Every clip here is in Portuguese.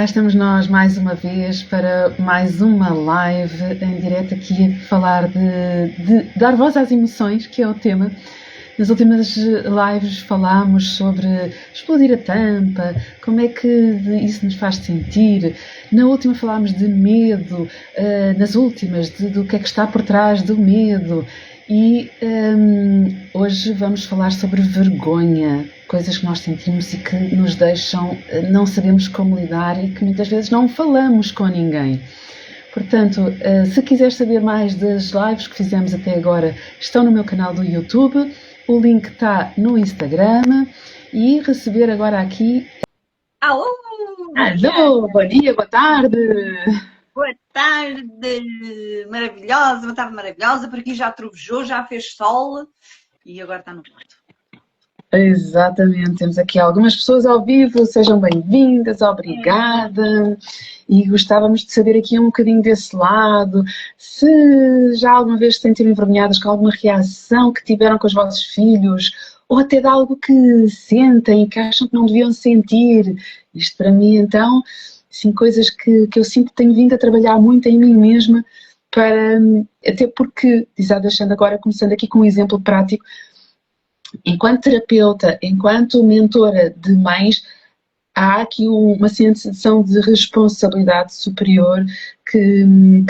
Cá estamos nós mais uma vez para mais uma live em direto aqui a falar de dar voz às emoções, que é o tema. Nas últimas lives falámos sobre explodir a tampa, como é que isso nos faz sentir. Na última falámos de medo, nas últimas do que é que está por trás do medo. E hoje vamos falar sobre vergonha, coisas que nós sentimos e que nos deixam, não sabemos como lidar e que muitas vezes não falamos com ninguém. Portanto, se quiseres saber mais das lives que fizemos até agora, estão no meu canal do YouTube, o link está no Instagram e receber agora aqui... Alô! Alô, bom dia, boa tarde! Boa tarde, maravilhosa, boa tarde maravilhosa, por aqui já trovejou, já fez sol e agora está no quarto. Exatamente, temos aqui algumas pessoas ao vivo, sejam bem-vindas, obrigada. E gostávamos de saber aqui um bocadinho desse lado, se já alguma vez se sentiram envergonhadas com alguma reação que tiveram com os vossos filhos, ou até de algo que sentem, que acham que não deviam sentir. Isto para mim, então, assim, coisas que eu sinto que tenho vindo a trabalhar muito em mim mesma, para, até porque, diz a Alexandra agora, começando aqui com um exemplo prático, enquanto terapeuta, enquanto mentora de mães, há aqui uma sensação de responsabilidade superior que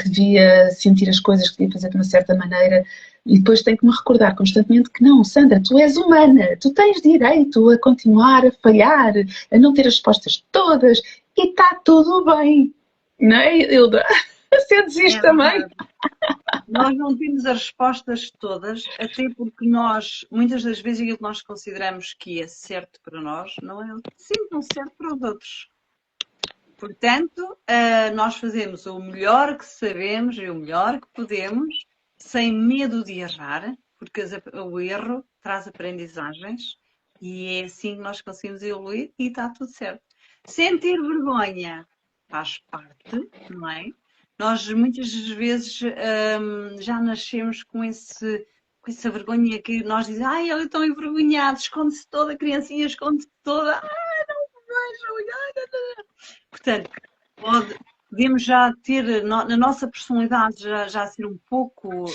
devia sentir as coisas, que devia fazer de uma certa maneira, e depois tenho que me recordar constantemente que não, Sandra, tu és humana, tu tens direito a continuar a falhar, a não ter as respostas todas, e está tudo bem. Não é, Hilda? Sentes isto também? Nós não temos as respostas todas, até porque nós, muitas das vezes, aquilo que nós consideramos que é certo para nós, não é sempre tão certo para os outros. Portanto, nós fazemos o melhor que sabemos e o melhor que podemos, sem medo de errar, porque o erro traz aprendizagens e é assim que nós conseguimos evoluir e está tudo certo. Sentir vergonha faz parte, não é? Nós muitas vezes já nascemos com essa vergonha que nós dizemos, ai, ele é tão envergonhado, esconde-se toda, a criancinha esconde-se toda, não me vejam, portanto, podemos já ter na nossa personalidade já ser um pouco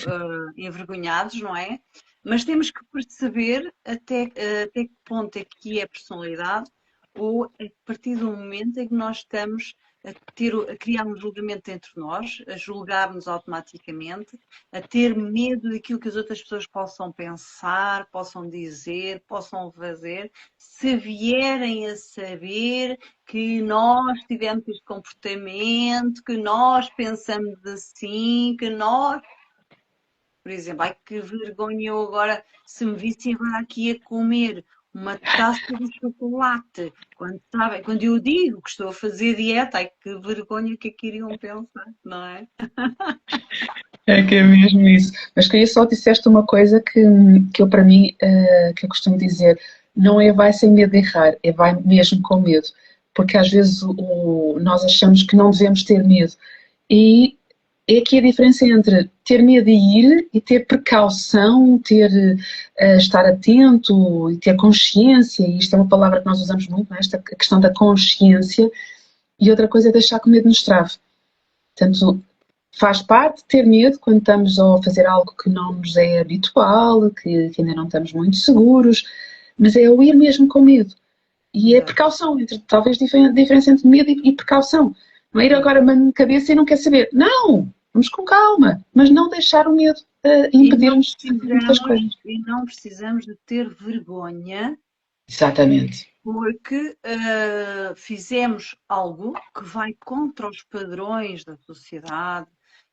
envergonhados, não é? Mas temos que perceber até que ponto é que é personalidade ou a partir do momento em que nós estamos a criar um julgamento entre nós, a julgar-nos automaticamente, a ter medo daquilo que as outras pessoas possam pensar, possam dizer, possam fazer, se vierem a saber que nós tivemos este comportamento, que nós pensamos assim, que nós... Por exemplo, ai que vergonha eu agora, se me vissem agora aqui a comer uma taça de chocolate, quando eu digo que estou a fazer dieta, ai que vergonha que iriam pensar, não é? É que é mesmo isso. Mas queria só disseste uma coisa que eu, para mim, que eu costumo dizer, não é vai sem medo de errar, é vai mesmo com medo. Porque às vezes nós achamos que não devemos ter medo. E é aqui a diferença entre ter medo de ir e ter precaução, estar atento e ter consciência. E isto é uma palavra que nós usamos muito, não é? Esta a questão da consciência. E outra coisa é deixar que o medo nos trave. Portanto, faz parte ter medo quando estamos a fazer algo que não nos é habitual, que ainda não estamos muito seguros, mas é o ir mesmo com medo. E é precaução, talvez diferença entre medo e precaução. Não é ir agora mano de cabeça e não quer saber. Não! Vamos com calma, mas não deixar o medo impedir-nos de fazer muitas coisas. E não precisamos de ter vergonha. Exatamente. Porque fizemos algo que vai contra os padrões da sociedade,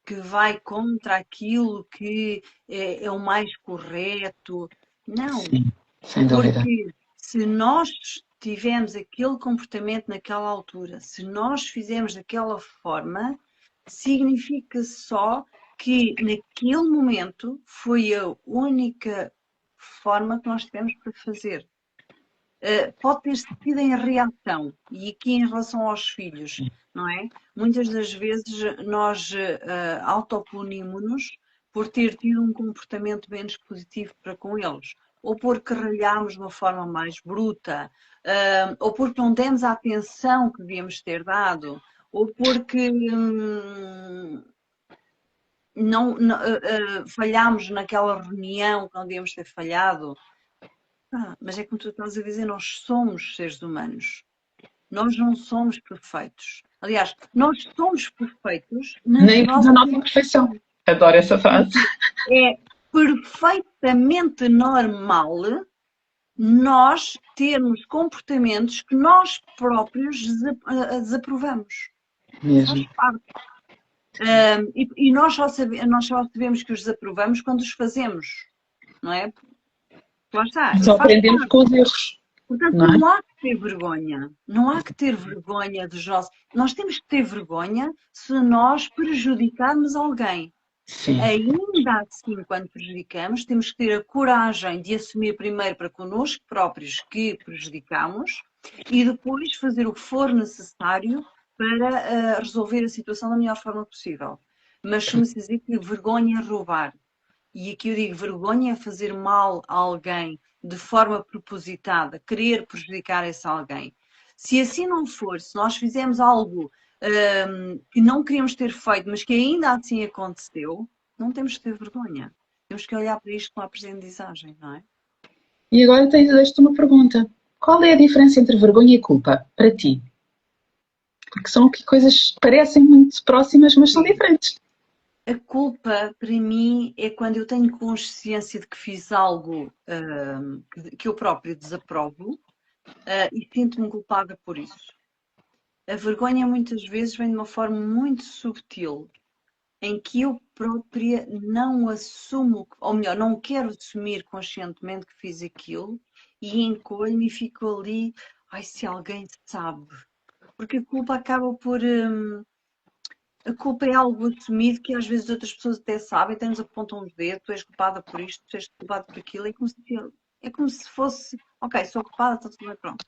que vai contra aquilo que é o mais correto. Não, Sim, sem dúvida. porque se nós tivemos aquele comportamento naquela altura, se nós fizemos daquela forma, significa só que naquele momento foi a única forma que nós tivemos para fazer. Pode ter sido em reação, e aqui em relação aos filhos, não é? Muitas das vezes nós autopunimos-nos por ter tido um comportamento menos positivo para com eles. ou porque ralhámos de uma forma mais bruta, ou porque não demos a atenção que devíamos ter dado, ou porque falhámos naquela reunião que não devíamos ter falhado. Mas é como tu estás a dizer, nós somos seres humanos. Nós não somos perfeitos. Aliás, nós somos perfeitos nem na nossa imperfeição. Adoro essa frase. É perfeitamente normal nós termos comportamentos que nós próprios desaprovamos. Mesmo. Faz parte. E nós só sabemos que os desaprovamos quando os fazemos, não é? Lá está. Só aprendemos com os erros. Portanto, não há que ter vergonha. Não há que ter vergonha dos nossos... Nós temos que ter vergonha se nós prejudicarmos alguém. Sim. Ainda assim, quando prejudicamos, temos que ter a coragem de assumir primeiro para connosco próprios que prejudicamos e depois fazer o que for necessário para resolver a situação da melhor forma possível. Mas chama-se dizer que vergonha é roubar. E aqui eu digo, vergonha é fazer mal a alguém de forma propositada, querer prejudicar esse alguém. Se assim não for, se nós fizermos algo que não queríamos ter feito, mas que ainda assim aconteceu, não temos que ter vergonha. Temos que olhar para isto com a aprendizagem, não é? E agora deixo-te uma pergunta. Qual é a diferença entre vergonha e culpa, para ti? Porque são aqui coisas que parecem muito próximas, mas são diferentes. A culpa, para mim, é quando eu tenho consciência de que fiz algo que eu própria desaprovo e sinto-me culpada por isso. A vergonha muitas vezes vem de uma forma muito subtil, em que eu própria não assumo, ou melhor, não quero assumir conscientemente que fiz aquilo e encolho-me e fico ali, ai, se alguém sabe. Porque a culpa acaba por... a culpa é algo assumido que às vezes outras pessoas até sabem, até nos apontam os dedos, tu és culpada por isto, tu és culpada por aquilo, é como se fosse, ok, sou culpada, está tudo bem, pronto.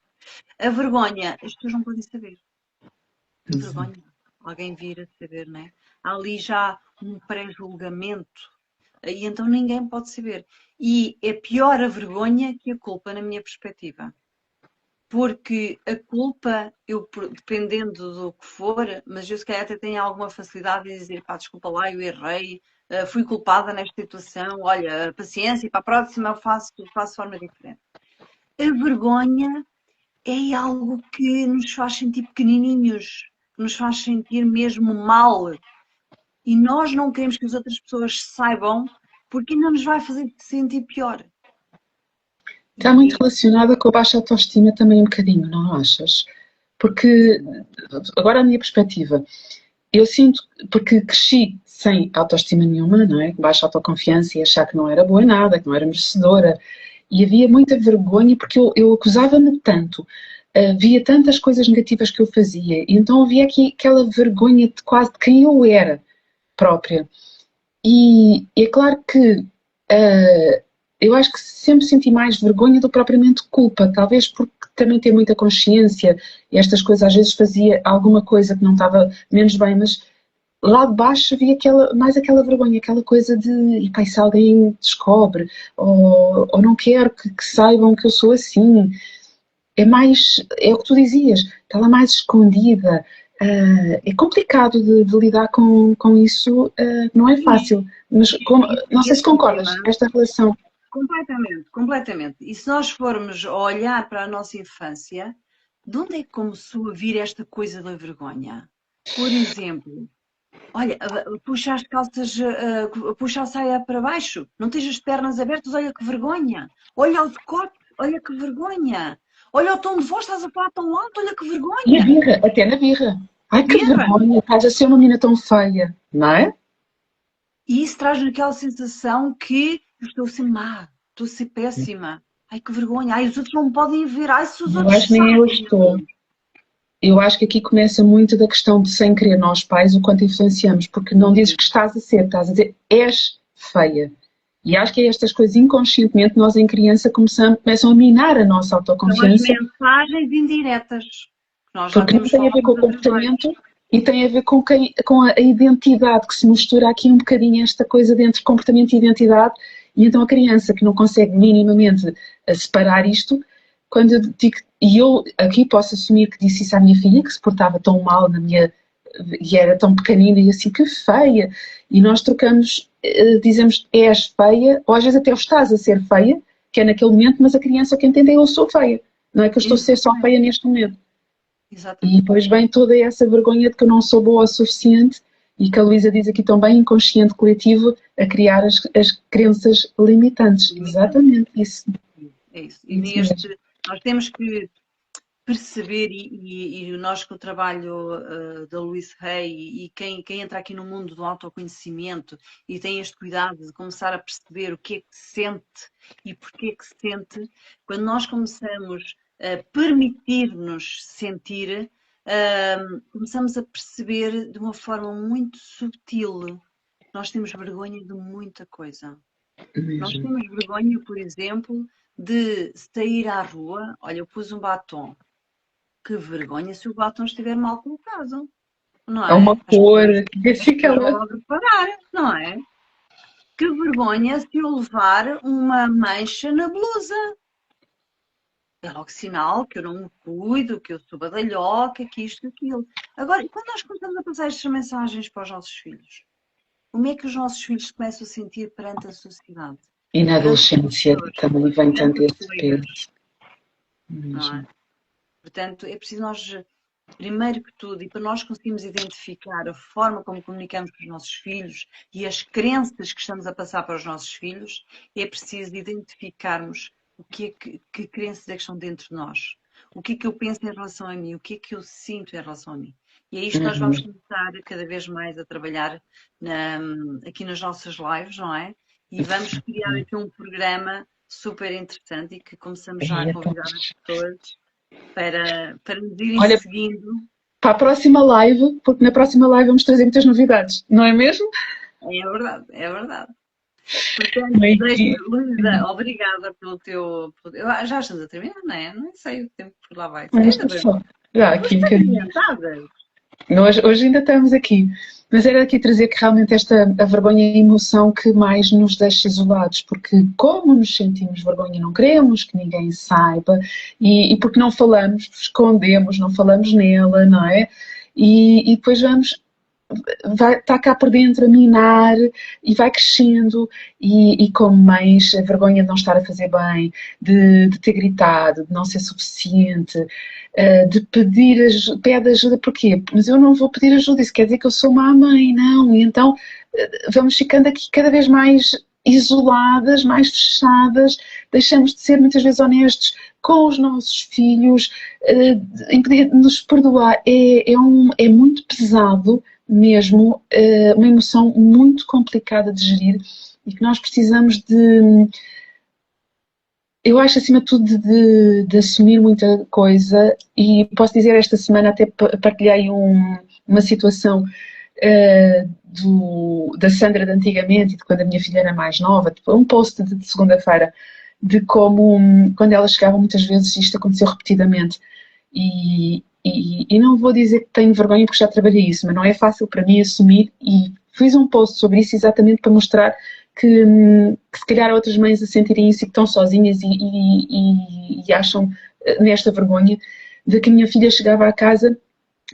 A vergonha, as pessoas não podem saber. A vergonha, alguém vir a saber, não é? Há ali já um pré-julgamento e então ninguém pode saber. E é pior a vergonha que a culpa, na minha perspectiva. Porque a culpa, eu, dependendo do que for, mas eu se calhar até tenho alguma facilidade de dizer, pá, desculpa lá, eu errei, fui culpada nesta situação, olha, paciência, e para a próxima eu faço de forma diferente. A vergonha é algo que nos faz sentir pequenininhos, que nos faz sentir mesmo mal. E nós não queremos que as outras pessoas saibam, porque ainda nos vai fazer sentir pior. Está muito relacionada com a baixa autoestima também um bocadinho, não achas? Porque, agora a minha perspectiva, eu sinto, porque cresci sem autoestima nenhuma, não é? Baixa autoconfiança e achar que não era boa em nada, que não era merecedora. E havia muita vergonha porque eu acusava-me tanto, via tantas coisas negativas que eu fazia. E então havia aqui aquela vergonha de quase de quem eu era própria. E é claro que... eu acho que sempre senti mais vergonha do que propriamente culpa, talvez porque também tenho muita consciência e estas coisas às vezes fazia alguma coisa que não estava menos bem, mas lá de baixo havia mais aquela vergonha, aquela coisa de, e pá, se alguém descobre, ou não quero que saibam que eu sou assim, é o que tu dizias, está lá mais escondida. É complicado de lidar com isso, não é fácil, mas não sei se concordas com esta relação. Completamente, completamente. E se nós formos olhar para a nossa infância, de onde é que começou a vir esta coisa da vergonha? Por exemplo, olha, puxa as calças, puxa a saia para baixo, não tens as pernas abertas, olha que vergonha. Olha o decote, olha que vergonha. Olha o tom de voz, estás a falar tão alto, olha que vergonha. E a birra, até na birra. Ai, que vergonha, estás a ser uma menina tão feia, não é? E isso traz-nos aquela sensação que eu estou a ser má, estou a ser péssima. Ai, que vergonha. Ai, os outros não me podem ver. Ai, se os outros acho que nem eu estou. Eu acho que aqui começa muito da questão de, sem querer nós pais, o quanto influenciamos. Porque não dizes que estás a dizer és feia. E acho que é estas coisas, inconscientemente, nós em criança começam a minar a nossa autoconfiança. São as mensagens indiretas. Porque não tem a ver com o comportamento e tem a ver com a identidade, que se mistura aqui um bocadinho esta coisa entre comportamento e identidade. E então a criança que não consegue minimamente separar isto, quando eu digo, e eu aqui posso assumir que disse isso à minha filha, que se portava tão mal na minha, e era tão pequenina, e assim, que feia. E nós trocamos, dizemos, és feia, ou às vezes até estás a ser feia, que é naquele momento, mas a criança que entende é eu sou feia. Não é que eu estou a ser só feia neste momento. E Exatamente. depois vem toda essa vergonha de que eu não sou boa o suficiente e que a Luísa diz aqui também, inconsciente coletivo, a criar as crenças limitantes. Exatamente, isso. É isso. E Isso mesmo. nós temos que perceber, e nós com o trabalho da Louise Hay e quem entra aqui no mundo do autoconhecimento e tem este cuidado de começar a perceber o que é que sente e porquê que sente, quando nós começamos a permitir-nos sentir, começamos a perceber de uma forma muito subtil. Nós temos vergonha de muita coisa. Nós Mesmo. temos vergonha, por exemplo, de sair à rua. Olha, eu pus um batom. Que vergonha se o batom estiver mal colocado, não É uma é? cor, que As fica pessoas vão lá. logo reparar, não é? Que vergonha se eu levar uma mancha na blusa. É logo sinal que eu não me cuido, que eu sou badalhoca, que isto e aquilo. Agora, e quando nós começamos a passar estas mensagens para os nossos filhos? Como é que os nossos filhos se começam a sentir perante a sociedade? E na Perante as adolescência pessoas, também vem perante tanto os esse colegas, peso. não Mesmo. é? Portanto, é preciso nós, primeiro que tudo, e para nós conseguirmos identificar a forma como comunicamos com os nossos filhos e as crenças que estamos a passar para os nossos filhos, é preciso identificarmos o que é que crenças é que estão dentro de nós. O que é que eu penso em relação a mim, o que é que eu sinto em relação a mim. E é isto que nós vamos Uhum. começar cada vez mais a trabalhar aqui nas nossas lives, não é? E vamos criar aqui um programa super interessante e que começamos já a E então, convidar as pessoas para nos irem olha, seguindo. para a próxima live, porque na próxima live vamos trazer muitas novidades, não é mesmo? É verdade, é verdade. Portanto, Bem que- Luísa, obrigada pelo teu. Já estamos a terminar, não é? Não sei o tempo que lá vai. Mas Ainda está bem. só. Já Mas aqui um estamos bocadinho. adiantadas. Hoje ainda estamos aqui. Mas era aqui trazer que realmente a vergonha é a emoção que mais nos deixa isolados, porque como nos sentimos vergonha, não queremos que ninguém saiba, e porque não falamos, escondemos, não falamos nela, não é? E depois vamos está cá por dentro a minar e vai crescendo e como mães a vergonha de não estar a fazer bem, de ter gritado, de não ser suficiente, de pedir ajuda, pede ajuda, porquê? Mas eu não vou pedir ajuda, isso quer dizer que eu sou má mãe, não, e então vamos ficando aqui cada vez mais isoladas, mais fechadas, deixamos de ser muitas vezes honestos com os nossos filhos, impedir de nos perdoar é muito pesado mesmo, uma emoção muito complicada de gerir e que nós precisamos de, eu acho acima de tudo de assumir muita coisa e posso dizer esta semana até partilhei uma situação da Sandra de antigamente e de quando a minha filha era mais nova, um post de segunda-feira de como quando ela chegava muitas vezes isto aconteceu repetidamente e não vou dizer que tenho vergonha porque já trabalhei isso, mas não é fácil para mim assumir e fiz um post sobre isso exatamente para mostrar que se calhar outras mães a sentirem isso e que estão sozinhas e acham nesta vergonha de que a minha filha chegava à casa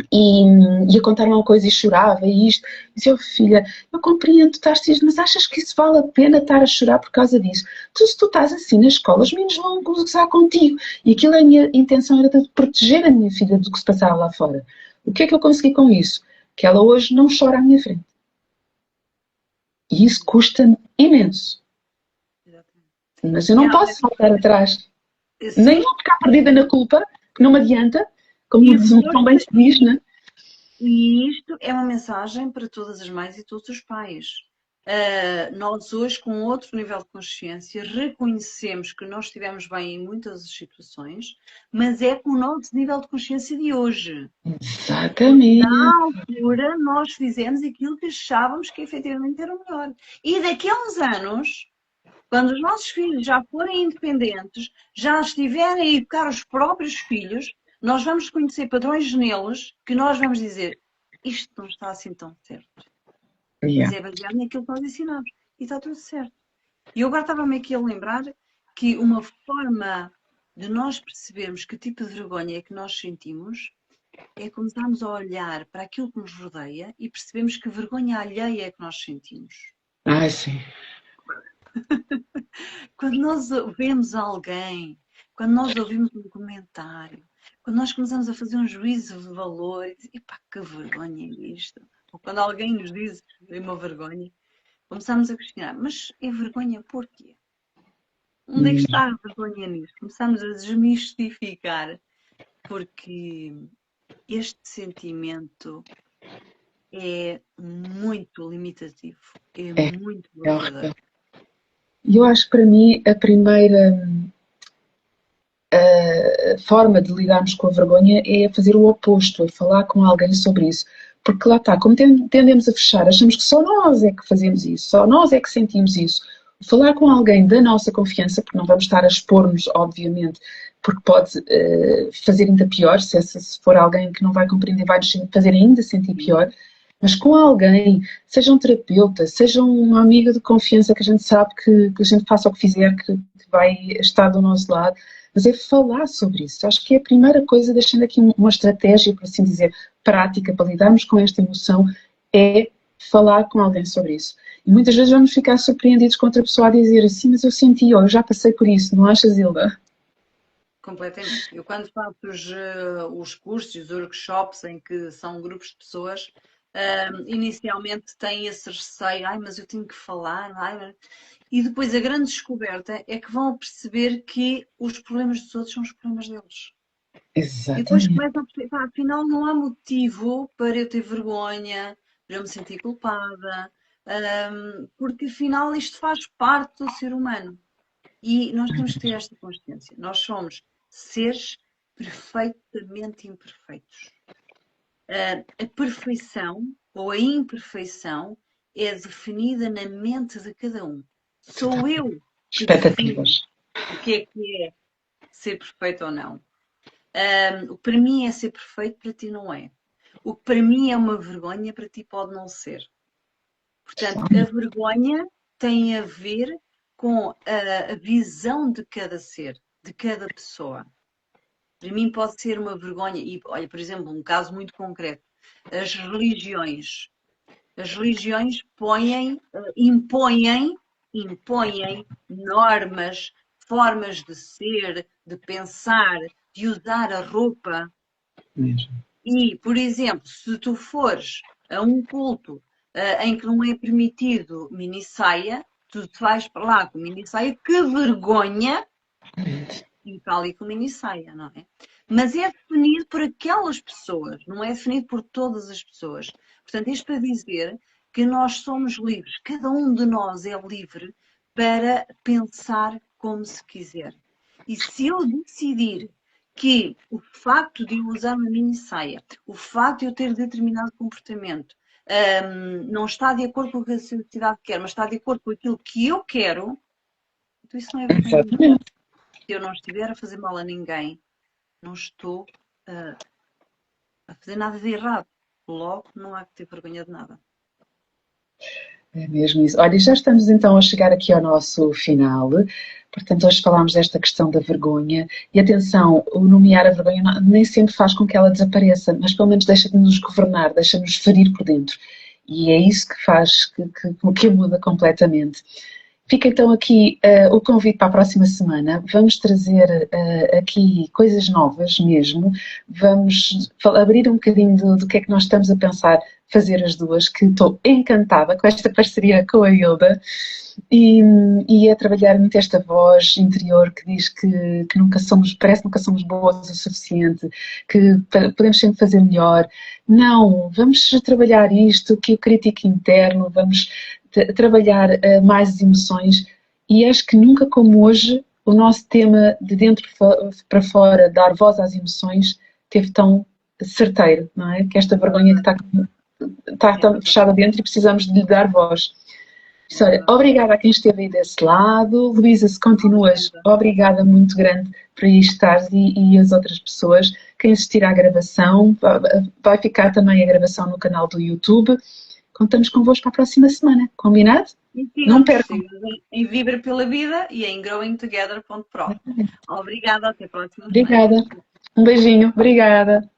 e ia contar uma coisa e chorava e isto. E dizia, oh, filha, eu compreendo, tu estás triste, mas achas que isso vale a pena estar a chorar por causa disso? Se tu estás assim na escola, os meninos vão gozar contigo. E aquilo, a minha intenção era de proteger a minha filha do que se passava lá fora. O que é que eu consegui com isso? Que ela hoje não chora à minha frente. E isso custa imenso. Mas eu não posso voltar atrás. Nem Sim, vou ficar perdida na culpa, que não me adianta, como isso, tão bem se diz, né? e isto é uma mensagem para todas as mães e todos os pais. Nós hoje, com outro nível de consciência, reconhecemos que nós estivemos bem em muitas situações, mas é com o nosso nível de consciência de hoje. Exatamente. Na altura, nós fizemos aquilo que achávamos que efetivamente era o melhor. E daqui a uns anos, quando os nossos filhos já forem independentes, já estiverem a educar os próprios filhos, nós vamos conhecer padrões neles que nós vamos dizer isto não está assim tão certo. Mas Yeah. é baseado naquilo que nós ensinamos. E está tudo certo. E eu agora estava-me aqui a lembrar que uma forma de nós percebermos que tipo de vergonha é que nós sentimos é começarmos a olhar para aquilo que nos rodeia e percebemos que vergonha alheia é que nós sentimos. Ai, sim. Quando nós vemos alguém, quando nós ouvimos um comentário, quando nós começamos a fazer um juízo de valor, e dizer, epá, que vergonha é isto? Ou quando alguém nos diz é uma vergonha, começamos a questionar, mas é vergonha porquê? Onde é que está a vergonha nisto? Começamos a desmistificar, porque este sentimento é muito limitativo, é É, muito é horrível. verdadeiro. E eu acho que para mim a primeira forma de lidarmos com a vergonha é fazer o oposto, é falar com alguém sobre isso. Porque lá está, como tendemos a fechar, achamos que só nós é que fazemos isso, só nós é que sentimos isso. Falar com alguém da nossa confiança, porque não vamos estar a expor-nos, obviamente, porque pode fazer ainda pior, se for alguém que não vai compreender, vai nos fazer ainda sentir pior. Mas com alguém, seja um terapeuta, seja uma amiga de confiança que a gente sabe que a gente faça o que fizer, que vai estar do nosso lado, mas é falar sobre isso. Acho que é a primeira coisa, deixando aqui uma estratégia, por assim dizer, prática para lidarmos com esta emoção, é falar com alguém sobre isso. E muitas vezes vamos ficar surpreendidos com outra pessoa a dizer assim, mas eu senti, ou eu já passei por isso, não achas, Hilda? Completamente. Eu quando faço os cursos e os workshops em que são grupos de pessoas, inicialmente têm esse receio, ai, mas eu tenho que falar, ai, e depois a grande descoberta é que vão perceber que os problemas dos outros são os problemas deles. E depois Exatamente. começam a perceber, pá, afinal não há motivo para eu ter vergonha, para eu me sentir culpada, porque afinal isto faz parte do ser humano. E nós temos que ter esta consciência. Nós somos seres perfeitamente imperfeitos. A perfeição ou a imperfeição é definida na mente de cada um. Sou eu que defino Expectativas. o que é ser perfeito ou não. O que para mim é ser perfeito, para ti não é. O que para mim é uma vergonha, para ti pode não ser. Portanto, a vergonha tem a ver com a visão de cada ser, de cada pessoa. Para mim pode ser uma vergonha, e olha, por exemplo, um caso muito concreto, as religiões. As religiões impõem normas, formas de ser, de pensar, de usar a roupa. Mesmo. E, por exemplo, se tu fores a um culto em que não é permitido mini-saia, tu vais para lá com mini-saia, que vergonha! E está ali com mini-saia, não é? Mas é definido por aquelas pessoas, não é definido por todas as pessoas. Portanto, isto para dizer que nós somos livres, cada um de nós é livre para pensar como se quiser. E se eu decidir que o facto de eu usar uma mini saia, o facto de eu ter determinado comportamento, não está de acordo com o que a sociedade quer, mas está de acordo com aquilo que eu quero, então isso não é vergonha nenhuma. Exatamente. Se eu não estiver a fazer mal a ninguém, não estou a fazer nada de errado. Logo, não há que ter vergonha de nada. É mesmo isso. Olha, já estamos então a chegar aqui ao nosso final. Portanto, hoje falámos desta questão da vergonha. E atenção, o nomear a vergonha nem sempre faz com que ela desapareça, mas pelo menos deixa de nos governar, deixa-nos ferir por dentro. E é isso que faz que a muda completamente. Fica então aqui o convite para a próxima semana. Vamos trazer aqui coisas novas mesmo. Vamos abrir um bocadinho do que é que nós estamos a pensar fazer as duas, que estou encantada com esta parceria com a Hilda. E é trabalhar muito esta voz interior que diz que nunca somos, parece que nunca somos boas o suficiente, que podemos sempre fazer melhor. Não, vamos trabalhar isto, que o crítico interno, vamos trabalhar mais as emoções, e acho que nunca como hoje o nosso tema de dentro para fora, dar voz às emoções, teve tão certeiro, não é? Que esta vergonha que está tão fechada dentro e precisamos de lhe dar voz. Olha, obrigada a quem esteve aí desse lado. Luísa, se continuas, obrigada muito grande por aí estares e as outras pessoas. Quem assistir à gravação, vai ficar também a gravação no canal do YouTube. Contamos convosco para a próxima semana. Combinado? E Não sigam-nos, percam. sigam-nos em Vibra pela Vida e em growingtogether.pro. Obrigada, até a próxima semana. Obrigada. Um beijinho. Obrigada.